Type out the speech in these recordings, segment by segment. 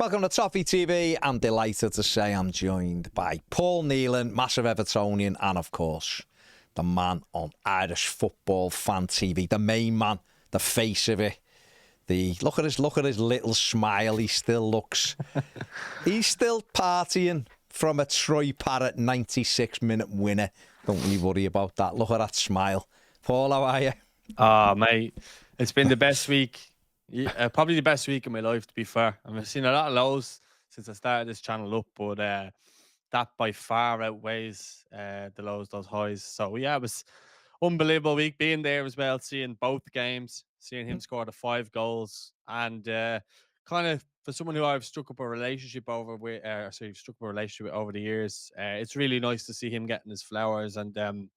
Welcome to Toffee TV. I'm delighted to say I'm joined by Paul Nealon, massive Evertonian, and of course, the man on Irish Football Fan TV, the main man, the face of it. Look at his little smile. He still looks. He's still partying from a Troy Parrott 96-minute winner. Don't you worry about that. Look at that smile. Paul, how are you? Mate, it's been the best week. Probably the best week of my life, to be fair. I've seen a lot of lows since I started this channel up, but that by far outweighs the lows, those highs. So yeah, it was unbelievable week being there as well, seeing both games, seeing him score the 5 goals, and kind of for someone who I've struck up a relationship over with, over the years. It's really nice to see him getting his flowers and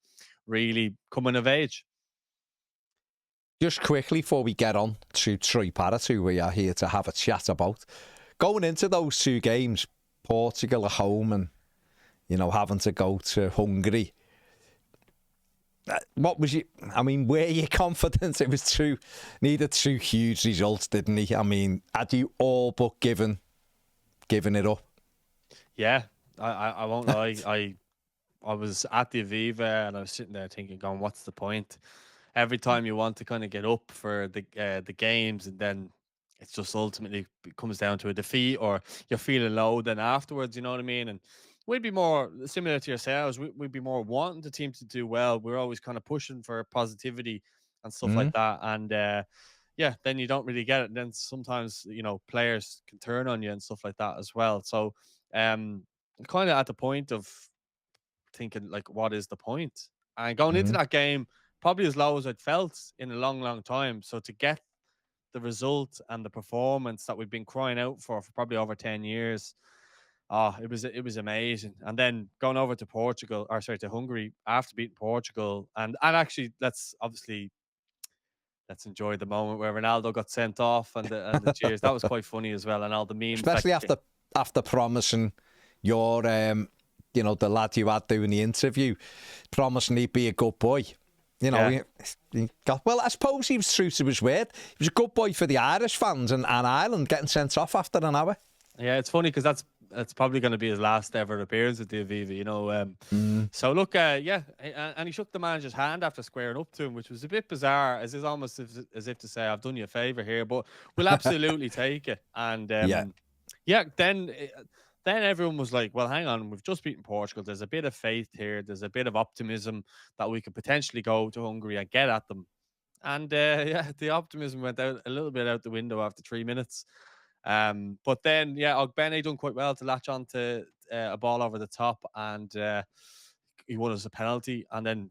really coming of age. Just quickly before we get on to Troy Parrott, who we are here to have a chat about, going into those 2 games, Portugal at home and, having to go to Hungary. What was were you confident? It was needed 2 huge results, didn't he? Had you all but given it up? Yeah, I won't lie. I was at the Aviva and I was sitting there thinking, going, what's the point? Every time you want to kind of get up for the games, and then it's just ultimately comes down to a defeat, or you're feeling low then afterwards, you know what I mean? And we'd be more similar to yourselves. We'd be more wanting the team to do well. We're always kind of pushing for positivity and stuff like that. And then you don't really get it. And then sometimes, players can turn on you and stuff like that as well. So kind of at the point of thinking, like, what is the point? And going into that game, probably as low as I'd felt in a long, long time. So to get the result and the performance that we've been crying out for probably over 10 years, it was amazing. And then going over to to Hungary after beating Portugal, and actually let's enjoy the moment where Ronaldo got sent off and the cheers. That was quite funny as well, and all the memes. Especially after promising your the lad you had doing the interview, promising he'd be a good boy. He got, well, I suppose he was true to his word. He was a good boy for the Irish fans and Ireland, getting sent off after an hour. Yeah, it's funny because that's probably going to be his last ever appearance at the Aviva, So look, and he shook the manager's hand after squaring up to him, which was a bit bizarre, as if to say, I've done you a favour here, but we'll absolutely take it. And then everyone was like, well, hang on, we've just beaten Portugal. There's a bit of faith here. There's a bit of optimism that we could potentially go to Hungary and get at them. And the optimism went out a little bit out the window after 3 minutes. But then, Ogbene done quite well to latch on to a ball over the top, and he won us a penalty. And then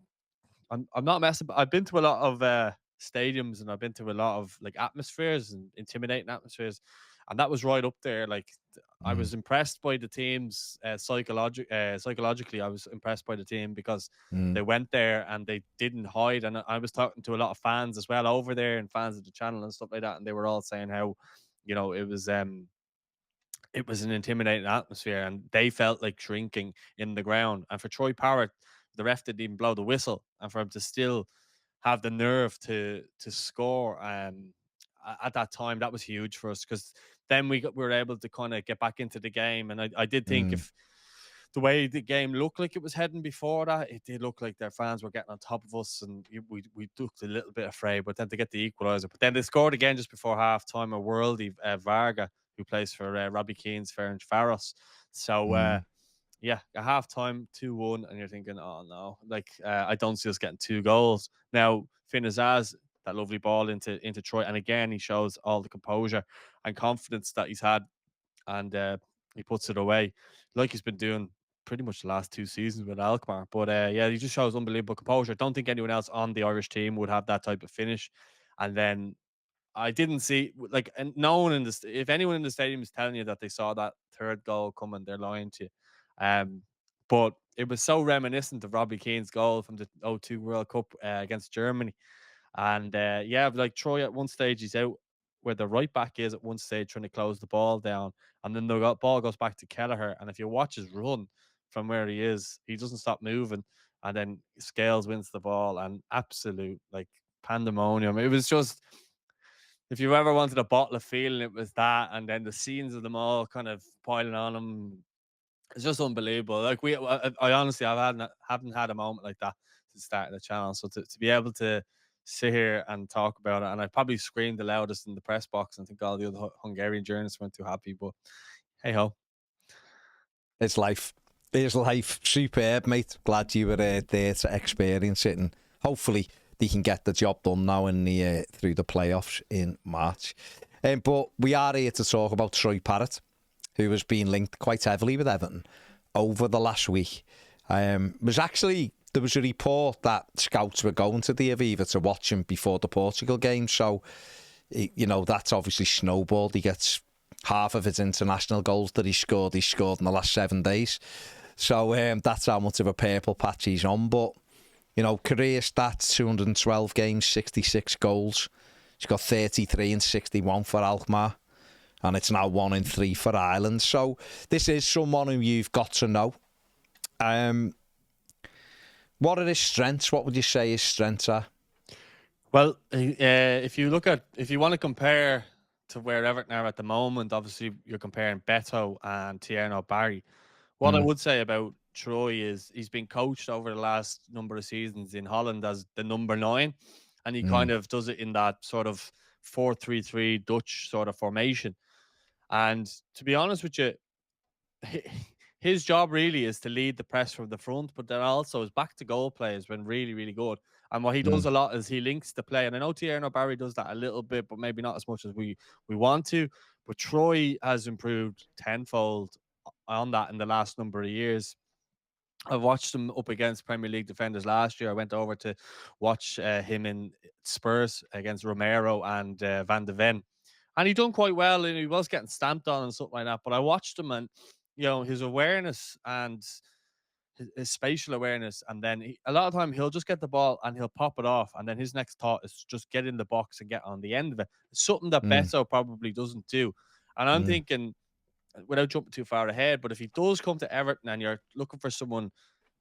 I'm not messing, but I've been to a lot of stadiums, and I've been to a lot of like atmospheres and intimidating atmospheres, and that was right up there. Like, I was impressed by the team's psychologically. I was impressed by the team because they went there and they didn't hide. And I was talking to a lot of fans as well over there, and fans of the channel and stuff like that, and they were all saying how, it was an intimidating atmosphere, and they felt like shrinking in the ground. And for Troy Parrott, the ref didn't even blow the whistle, and for him to still have the nerve to score at that time, that was huge for us, because then we were able to kind of get back into the game. And I did think, if the way the game looked like it was heading before that, it did look like their fans were getting on top of us, and we looked a little bit afraid. But then to get the equaliser, but then they scored again just before half time, a worldie, Varga, who plays for Robbie Keane's Ferencváros. So at half time, 2-1, and you're thinking, oh no, like I don't see us getting 2 goals. Now Finn Azaz, that lovely ball into Troy, and again he shows all the composure and confidence that he's had, and he puts it away like he's been doing pretty much the last 2 seasons with Alkmaar. But he just shows unbelievable composure. Don't think anyone else on the Irish team would have that type of finish. And then I didn't see, like, and no one if anyone in the stadium is telling you that they saw that 3rd goal coming, they're lying to you. But it was so reminiscent of Robbie Keane's goal from the 2002 World Cup against Germany. And like Troy, at one stage he's out where the right back is at one stage trying to close the ball down, and then the ball goes back to Kelleher, and if you watch his run from where he is, he doesn't stop moving, and then Scales wins the ball, and absolute like pandemonium. It was just if you ever wanted a bottle of feeling, it was that, and then the scenes of them all kind of piling on him. It's just unbelievable. Like I honestly, haven't had a moment like that to start the channel. So to be able to sit here and talk about it, and I probably screamed the loudest in the press box, and I think all the other Hungarian journalists weren't too happy. But hey ho, It's life. It's life. Superb, mate. Glad you were there to experience it, and hopefully they can get the job done now in the through the playoffs in March. But we are here to talk about Troy Parrott, who has been linked quite heavily with Everton over the last week. There was a report that scouts were going to the Aviva to watch him before the Portugal game. So, that's obviously snowballed. He gets half of his international goals that he scored in the last 7 days. So that's how much of a purple patch he's on. But, career stats, 212 games, 66 goals. He's got 33 and 61 for Alkmaar. And it's now 1 in 3 for Ireland. So this is someone who you've got to know. What are his strengths? What would you say his strengths are? Well, if you want to compare to where Everton are at the moment, obviously you're comparing Beto and Tierno Barry. What I would say about Troy is he's been coached over the last number of seasons in Holland as the number 9, and he kind of does it in that sort of 4-3-3 Dutch sort of formation. And to be honest with you, his job really is to lead the press from the front, but then also his back to goal play has been really, really good. And what he does a lot is he links the play. And I know Tierno Barry does that a little bit, but maybe not as much as we want to. But Troy has improved tenfold on that in the last number of years. I've watched him up against Premier League defenders last year. I went over to watch him in Spurs against Romero and Van de Ven. And he done quite well, and he was getting stamped on and something like that. But I watched him, and his awareness and his spatial awareness, and then a lot of time he'll just get the ball and he'll pop it off, and then his next thought is just get in the box and get on the end of it. It's something that Beto probably doesn't do. And I'm thinking, without jumping too far ahead, but if he does come to Everton and you're looking for someone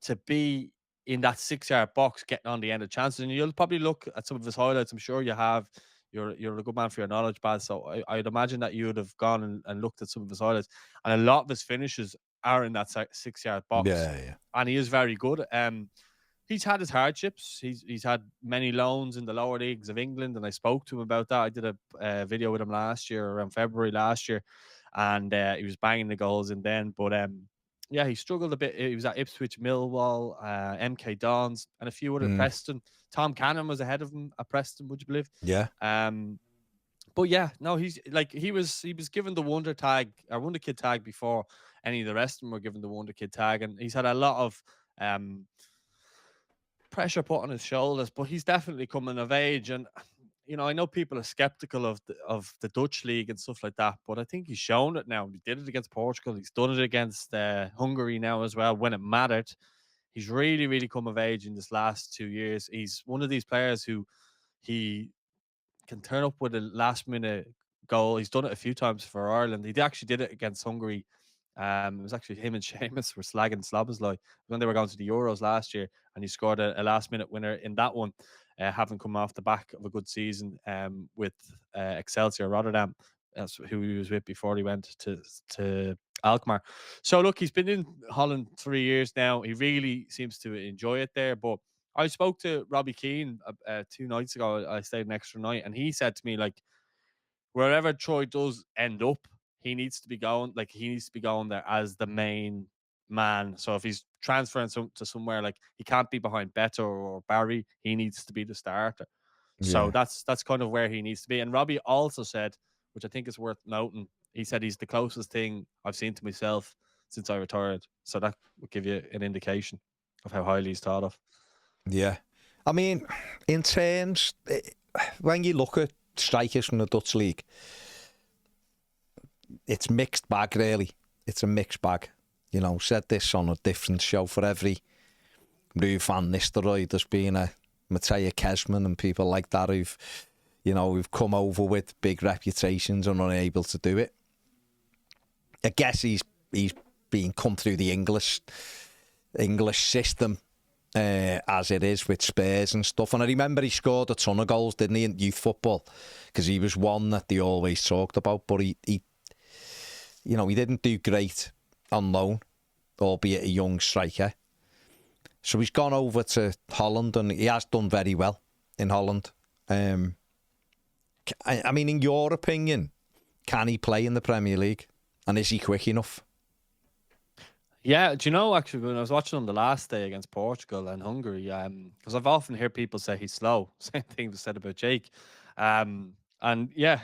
to be in that 6-yard box, getting on the end of chances, and you'll probably look at some of his highlights. I'm sure you have. You're a good man for your knowledge, Baz. So I'd imagine that you would have gone and looked at some of his highlights, and a lot of his finishes are in that 6-yard box. Yeah. And he is very good. He's had his hardships. He's had many loans in the lower leagues of England, and I spoke to him about that. I did a video with him last year, around February last year, and he was banging the goals in then. But yeah, he struggled a bit. He was at Ipswich, Millwall, MK Dons, and a few other Preston. Tom Cannon was ahead of him at Preston, would you believe? Yeah. But yeah, no, he was given the wonder tag or wonder kid tag before any of the rest of them were given the wonder kid tag, and he's had a lot of pressure put on his shoulders, but he's definitely coming of age. And I know people are skeptical of the Dutch league and stuff like that, but I think he's shown it now. He did it against Portugal. He's done it against Hungary now as well when it mattered. He's really, really come of age in this last 2 years. He's one of these players who he can turn up with a last minute goal. He's done it a few times for Ireland. He actually did it against Hungary. It was actually him and Seamus were slagging Slobozlai when they were going to the Euros last year, and he scored a last minute winner in that one, having come off the back of a good season with Excelsior Rotterdam. That's who he was with before he went to Alkmaar. So look, he's been in Holland 3 years now. He really seems to enjoy it there. But I spoke to Robbie Keane 2 nights ago. I stayed an extra night, and he said to me, like, wherever Troy does end up, he needs to be going there as the main man. So if he's transferring to somewhere, like, he can't be behind Beto or Barry, he needs to be the starter. So that's kind of where he needs to be. And Robbie also said, which I think is worth noting, he said he's the closest thing I've seen to myself since I retired. So that would give you an indication of how highly he's thought of. Yeah. I mean, in terms, when you look at strikers from the Dutch league, it's mixed bag, really. It's a mixed bag. Said this on a different show. For every Ruud van Nistelrooy, there's been a Mattia Kesman and people like that who've come over with big reputations and unable to do it. I guess he's been come through the English system as it is with Spurs and stuff. And I remember he scored a ton of goals, didn't he, in youth football? Because he was one that they always talked about. But he didn't do great on loan, albeit a young striker. So he's gone over to Holland, and he has done very well in Holland. I mean, in your opinion, can he play in the Premier League? And is he quick enough? Yeah, do you know, actually, when I was watching him the last day against Portugal and Hungary, because I've often heard people say he's slow. Same thing was said about Jake. And yeah,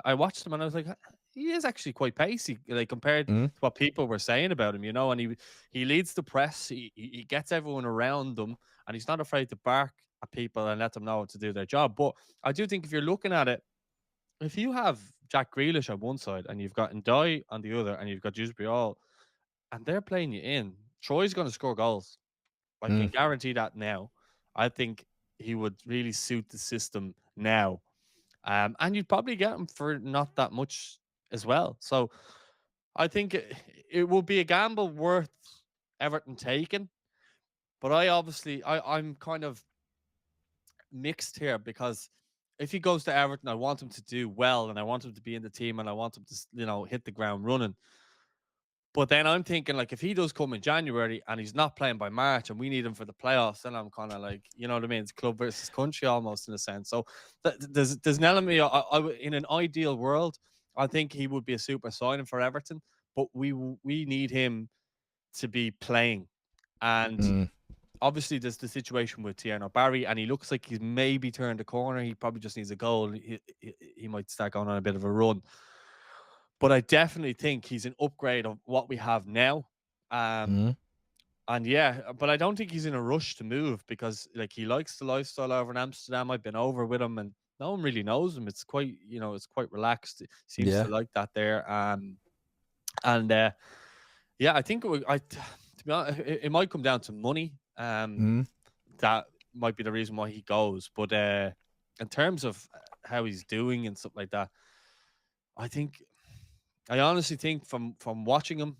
I watched him and I was like, he is actually quite pacey, like compared to what people were saying about him, and he leads the press, he gets everyone around him, and he's not afraid to bark at people and let them know to do their job. But I do think if you're looking at it, if you have Jack Grealish on one side and you've got Ndai on the other and you've got Dewsbury all, and they're playing you in, Troy's going to score goals. I can guarantee that now. I think he would really suit the system now. And you'd probably get him for not that much as well. So I think it will be a gamble worth Everton taking. But I'm kind of mixed here, because if he goes to Everton, I want him to do well and I want him to be in the team and I want him to, hit the ground running. But then I'm thinking, like, if he does come in January and he's not playing by March and we need him for the playoffs, then I'm kind of like, you know what I mean? It's club versus country almost, in a sense. So there's an element in an ideal world, I think he would be a super signing for Everton, but we need him to be playing. And obviously there's the situation with Tierno Barry, and he looks like he's maybe turned the corner. He probably just needs a goal. He might start going on a bit of a run. But I definitely think he's an upgrade of what we have now. And yeah, but I don't think he's in a rush to move, because like he likes the lifestyle over in Amsterdam. I've been over with him and no one really knows him. It's quite, it's quite relaxed. It seems to like that there. And yeah, I think to be honest, it might come down to money. That might be the reason why he goes. But in terms of how he's doing and stuff like that, I honestly think from watching him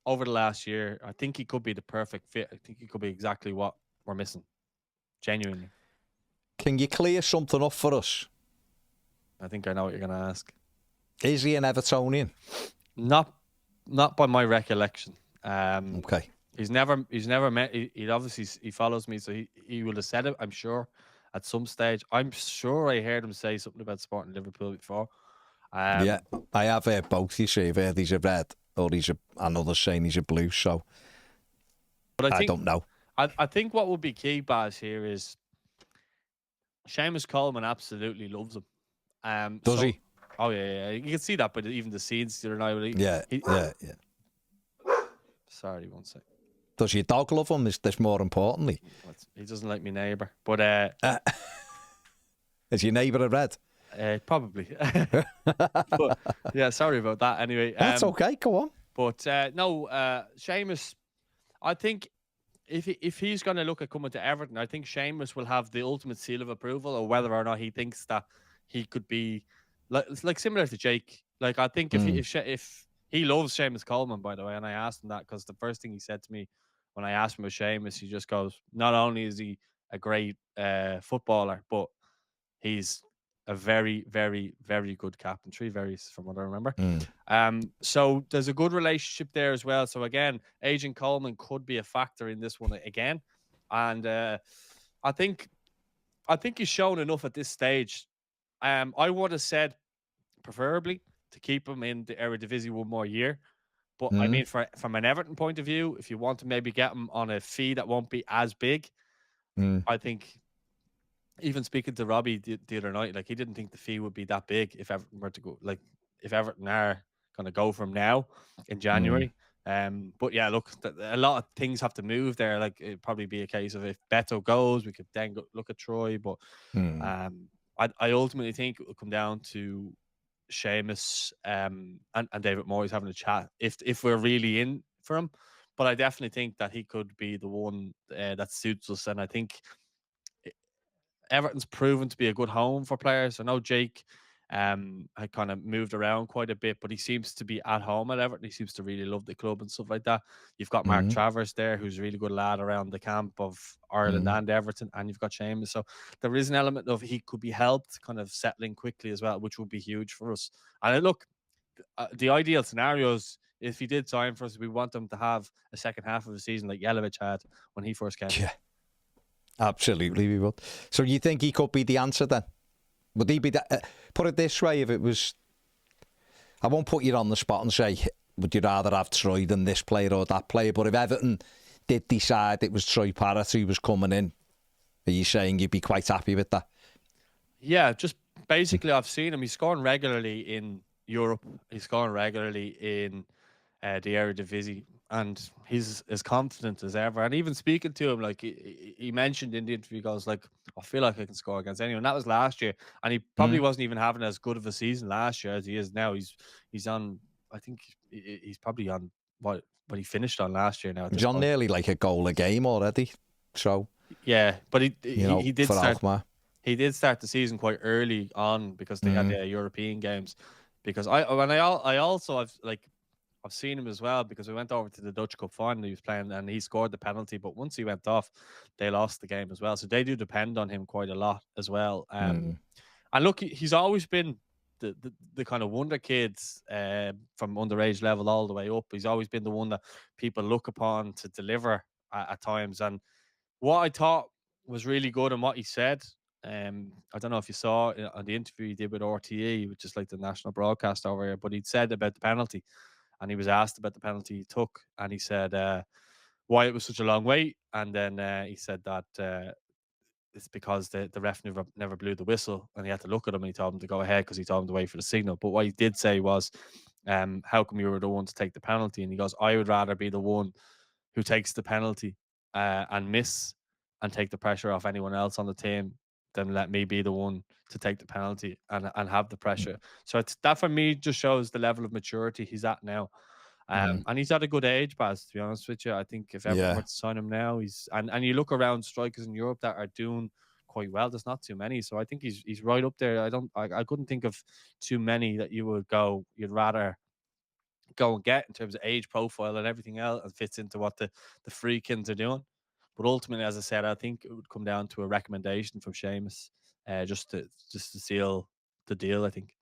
over the last year, I think he could be the perfect fit. I think he could be exactly what we're missing. Genuinely. Can you clear something up for us? I think I know what you're going to ask. Is he an Evertonian? Not by my recollection. Okay. He's never met. He obviously he follows me, so he will have said it, I'm sure, at some stage. I'm sure I heard him say something about Sporting Liverpool before. Yeah, I have heard both. You see, I've heard he's a red, or another saying he's a blue. So, but I don't know. I think what would be key, Baz, here is Seamus Coleman absolutely loves him. Does he? Oh yeah. You can see that, but even the scenes the other night. Yeah. Sorry, one sec. Does your dog love him? Is this more importantly? He doesn't like my neighbour, but is your neighbour a red? Probably. But, yeah, sorry about that. Anyway, that's okay. Go on. But no, Seamus, I think if he's going to look at coming to Everton, I think Seamus will have the ultimate seal of approval, or whether or not he thinks that he could be like similar to Jake. Like, I think if he loves Seamus Coleman, by the way, and I asked him that because the first thing he said to me when I asked him about Seamus, he just goes, not only is he a great footballer, but he's a very, very, very good captain. 3 varies from what I remember. So there's a good relationship there as well. So again, Agent Coleman could be a factor in this one again. And I think he's shown enough at this stage. I would have said preferably to keep him in the Eredivisie one more year. But I mean, from an Everton point of view, if you want to maybe get him on a fee that won't be as big, I think, even speaking to Robbie the other night, like, he didn't think the fee would be that big if Everton were to go, like, if Everton are going to go from now in January. But yeah, look, a lot of things have to move there. Like, it'd probably be a case of if Beto goes, we could then look at Troy. But I ultimately think it will come down to Seamus and David Moyes having a chat if we're really in for him. But I definitely think that he could be the one that suits us. And I think Everton's proven to be a good home for players. I know Jake had kind of moved around quite a bit, but he seems to be at home at Everton. He seems to really love the club and stuff like that. You've got Mark Mm, Travers there, who's a really good lad around the camp of Ireland mm. and Everton, and you've got Seamus. So there is an element of he could be helped kind of settling quickly as well, which would be huge for us. And look, the ideal scenario is if he did sign for us, we want him to have a second half of the season like Jelavic had when he first came. Yeah, absolutely we would. So you think he could be the answer then? Would he be that? Put it this way, if it was, I won't put you on the spot and say, would you rather have Troy than this player or that player? But if Everton did decide it was Troy Parrott who was coming in, are you saying you'd be quite happy with that? Yeah, just basically, I've seen him. He's scoring regularly in Europe. He's scoring regularly in the Eredivisie, and he's as confident as ever. And even speaking to him, like he mentioned in the interview, he goes like, "I feel like I can score against anyone." That was last year, and he probably Mm. wasn't even having as good of a season last year as he is now. He's on. I think he's probably on what he finished on last year now at He's this on point. nearly like a goal a game already. So, Yeah, but he you he, know, he did for start Alkmaar. he did start the season quite early on because they had Mm. the European games. Because I also I've seen him as well because we went over to the Dutch Cup final. He was playing and he scored the penalty, but once he went off, they lost the game as well. So they do depend on him quite a lot as well. Mm. And look, he's always been the kind of wonder kids from underage level all the way up. He's always been the one that people look upon to deliver at times. And what I thought was really good and what he said, I don't know if you saw it on the interview he did with RTE, which is like the national broadcast over here, but he'd said about the penalty and he was asked about the penalty he took and he said why it was such a long wait. And then he said that it's because the ref never blew the whistle and he had to look at him and he told him to go ahead because he told him to wait for the signal. But what he did say was, how come you were the one to take the penalty? And he goes, I would rather be the one who takes the penalty and miss and take the pressure off anyone else on the team than let me be the one to take the penalty and have the pressure. So that for me just shows the level of maturity he's at now. Mm. And he's at a good age, Baz, to be honest with you. I think if Everton were Yeah. to sign him now, and you look around strikers in Europe that are doing quite well, there's not too many. So I think he's right up there. I couldn't think of too many that you'd rather go and get in terms of age profile and everything else and fits into what the Freakins are doing. But ultimately, as I said, I think it would come down to a recommendation from Seamus, just to seal the deal. I think.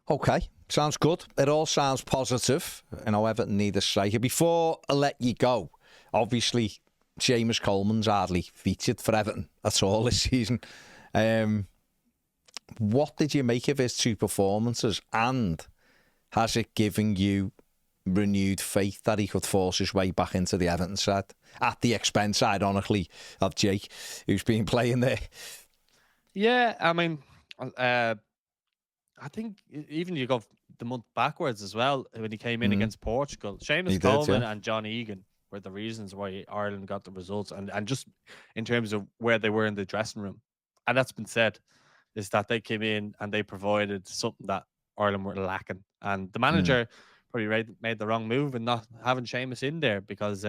Okay, sounds good. It all sounds positive. You know, Everton need a striker. Before I let you go, obviously, Seamus Coleman's hardly featured for Everton at all this season. What did you make of his two performances? And has it given you renewed faith that he could force his way back into the Everton side? At the expense, ironically, of Jake, who's been playing there. Yeah, I mean, I think even you go the month backwards as well when he came in Mm, against Portugal. he Seamus did, Coleman yeah. and John Egan were the reasons why Ireland got the results, and just in terms of where they were in the dressing room, and that's been said, is that they came in and they provided something that Ireland were lacking, and the Mm, manager probably made the wrong move in not having Seamus in there because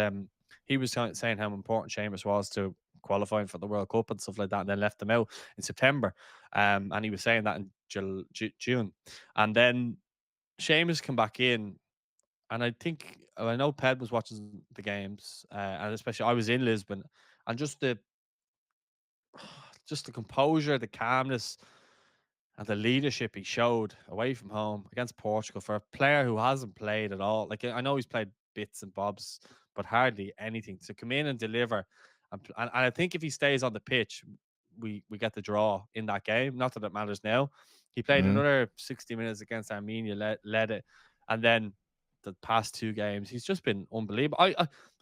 he was saying how important Seamus was to qualifying for the World Cup and stuff like that, and then left them out in September. And he was saying that in June. And then Seamus come back in, and I know Ped was watching the games, and especially I was in Lisbon, and just the composure, the calmness, and the leadership he showed away from home against Portugal for a player who hasn't played at all. Like I know he's played bits and bobs, but hardly anything. To come in and deliver, and I think if he stays on the pitch, we get the draw in that game. Not that it matters now. He played mm, another 60 minutes against Armenia, led it, and then the past two games, he's just been unbelievable.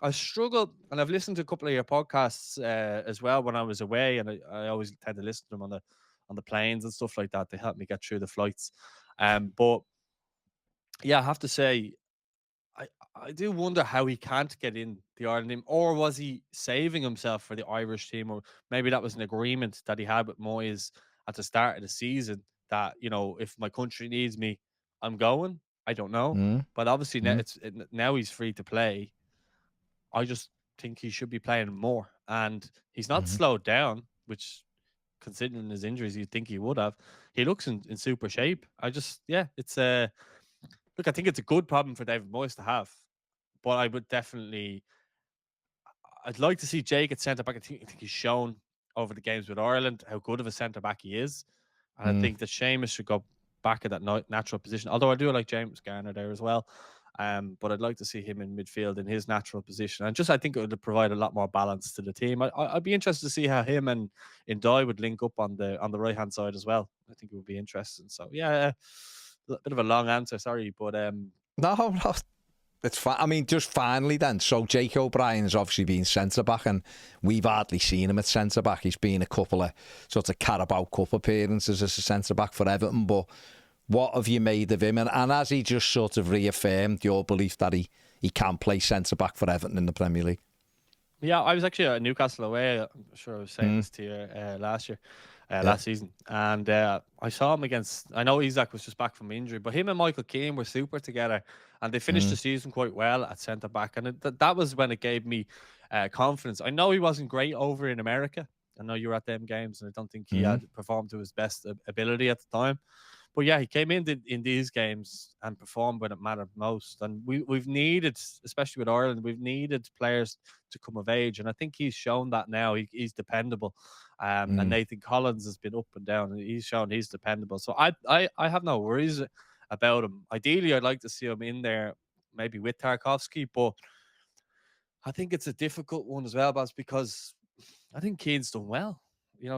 I struggle, and I've listened to a couple of your podcasts as well when I was away, and I always tend to listen to them on the planes and stuff like that. They help me get through the flights. But yeah, I have to say, I I do wonder how he can't get in the Ireland team, or was he saving himself for the Irish team, or maybe that was an agreement that he had with Moyes at the start of the season that if my country needs me, I'm going. I don't know, mm, but obviously now mm, now he's free to play. I just think he should be playing more, and he's not mm, slowed down, which considering his injuries, you'd think he would have. he looks in super shape. It's look, I think it's a good problem for David Moyes to have, but I'd like to see Jake at centre back. I think he's shown over the games with Ireland how good of a centre back he is, and I think that Seamus should go back at that natural position. Although I do like James Garner there as well, but I'd like to see him in midfield in his natural position, and I think it would provide a lot more balance to the team. I'd be interested to see how him and Ndai would link up on the right hand side as well. I think it would be interesting. So yeah, a bit of a long answer, sorry, but No, it's fine. I mean, just finally then. So Jake O'Brien's obviously been centre-back, and we've hardly seen him at centre-back. He's been a couple of sort of Carabao Cup appearances as a centre-back for Everton, but what have you made of him? And has he just sort of reaffirmed your belief that he can play centre-back for Everton in the Premier League? Yeah, I was actually at Newcastle away. I'm sure I was saying this to you last season. And I saw him against, I know Isak was just back from injury, but him and Michael Keane were super together. And they finished the season quite well at centre back. And that was when it gave me confidence. I know he wasn't great over in America. I know you were at them games, and I don't think he had performed to his best ability at the time. But yeah, he came in these games and performed when it mattered most. And we've needed, especially with Ireland, we've needed players to come of age. And I think he's shown that now. He's dependable. And Nathan Collins has been up and down, and he's shown he's dependable. So I have no worries about him. Ideally, I'd like to see him in there, maybe with Tarkowski. But I think it's a difficult one as well, Baz, because I think Keane's done well.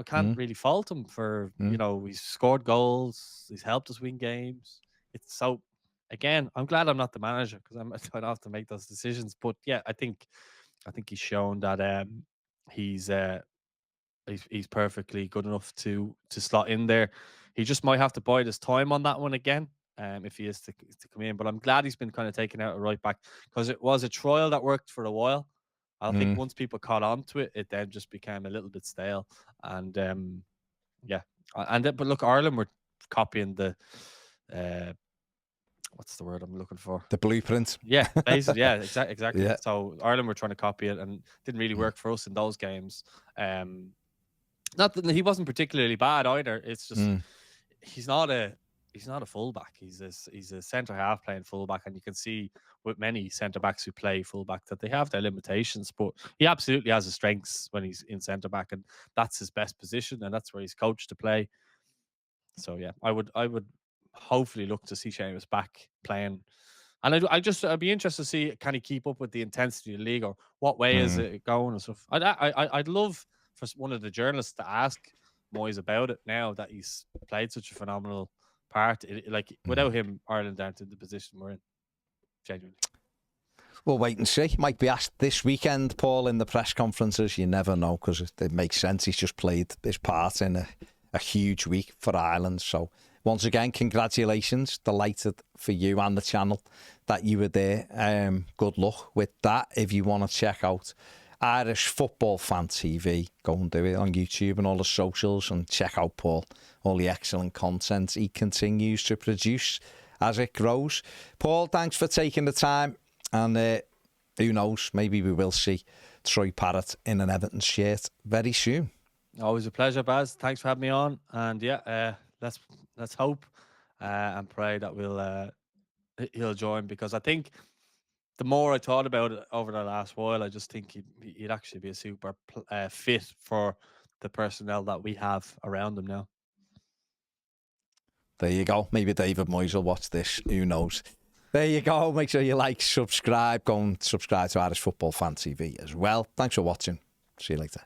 Can't really fault him for, he's scored goals, he's helped us win games. Again, I'm glad I'm not the manager because I don't have to make those decisions. But yeah, I think he's shown that he's perfectly good enough to slot in there. He just might have to bide his time on that one again, if he is to come in. But I'm glad he's been kind of taken out of right back, because it was a trial that worked for a while. I think once people caught on to it, it then just became a little bit stale. And but look, Ireland were copying the what's the word I'm looking for? The blueprint. Yeah, basically, yeah, exactly. Yeah. So Ireland were trying to copy it, and it didn't really work for us in those games. Not that he wasn't particularly bad either. It's just he's not a fullback. He's a centre half playing fullback, and you can see with many centre backs who play fullback that they have their limitations. But he absolutely has his strengths when he's in centre back, and that's his best position, and that's where he's coached to play. So yeah, I would hopefully look to see Seamus back playing, and I'd be interested to see, can he keep up with the intensity of the league, or what way is it going and stuff. I'd love for one of the journalists to ask Moyes about it now that he's played such a phenomenal part. Without him, Ireland aren't in the position we're in. Genuinely. We'll wait and see. Might be asked this weekend, Paul, in the press conferences. You never know, because it makes sense. He's just played his part in a huge week for Ireland. So once again, congratulations. Delighted for you and the channel that you were there. Good luck with that. If you want to check out Irish Football Fan TV, go and do it on YouTube and all the socials, and check out Paul, all the excellent content he continues to produce as it grows. Paul, thanks for taking the time, and who knows, maybe we will see Troy Parrott in an Everton shirt very soon. Always a pleasure, Baz. Thanks for having me on, and let's hope and pray that he'll join, because I think the more I thought about it over the last while, I just think he'd actually be a super fit for the personnel that we have around him now. There you go. Maybe David Moyes will watch this. Who knows? There you go. Make sure you like, subscribe. Go and subscribe to Irish Football Fan TV as well. Thanks for watching. See you later.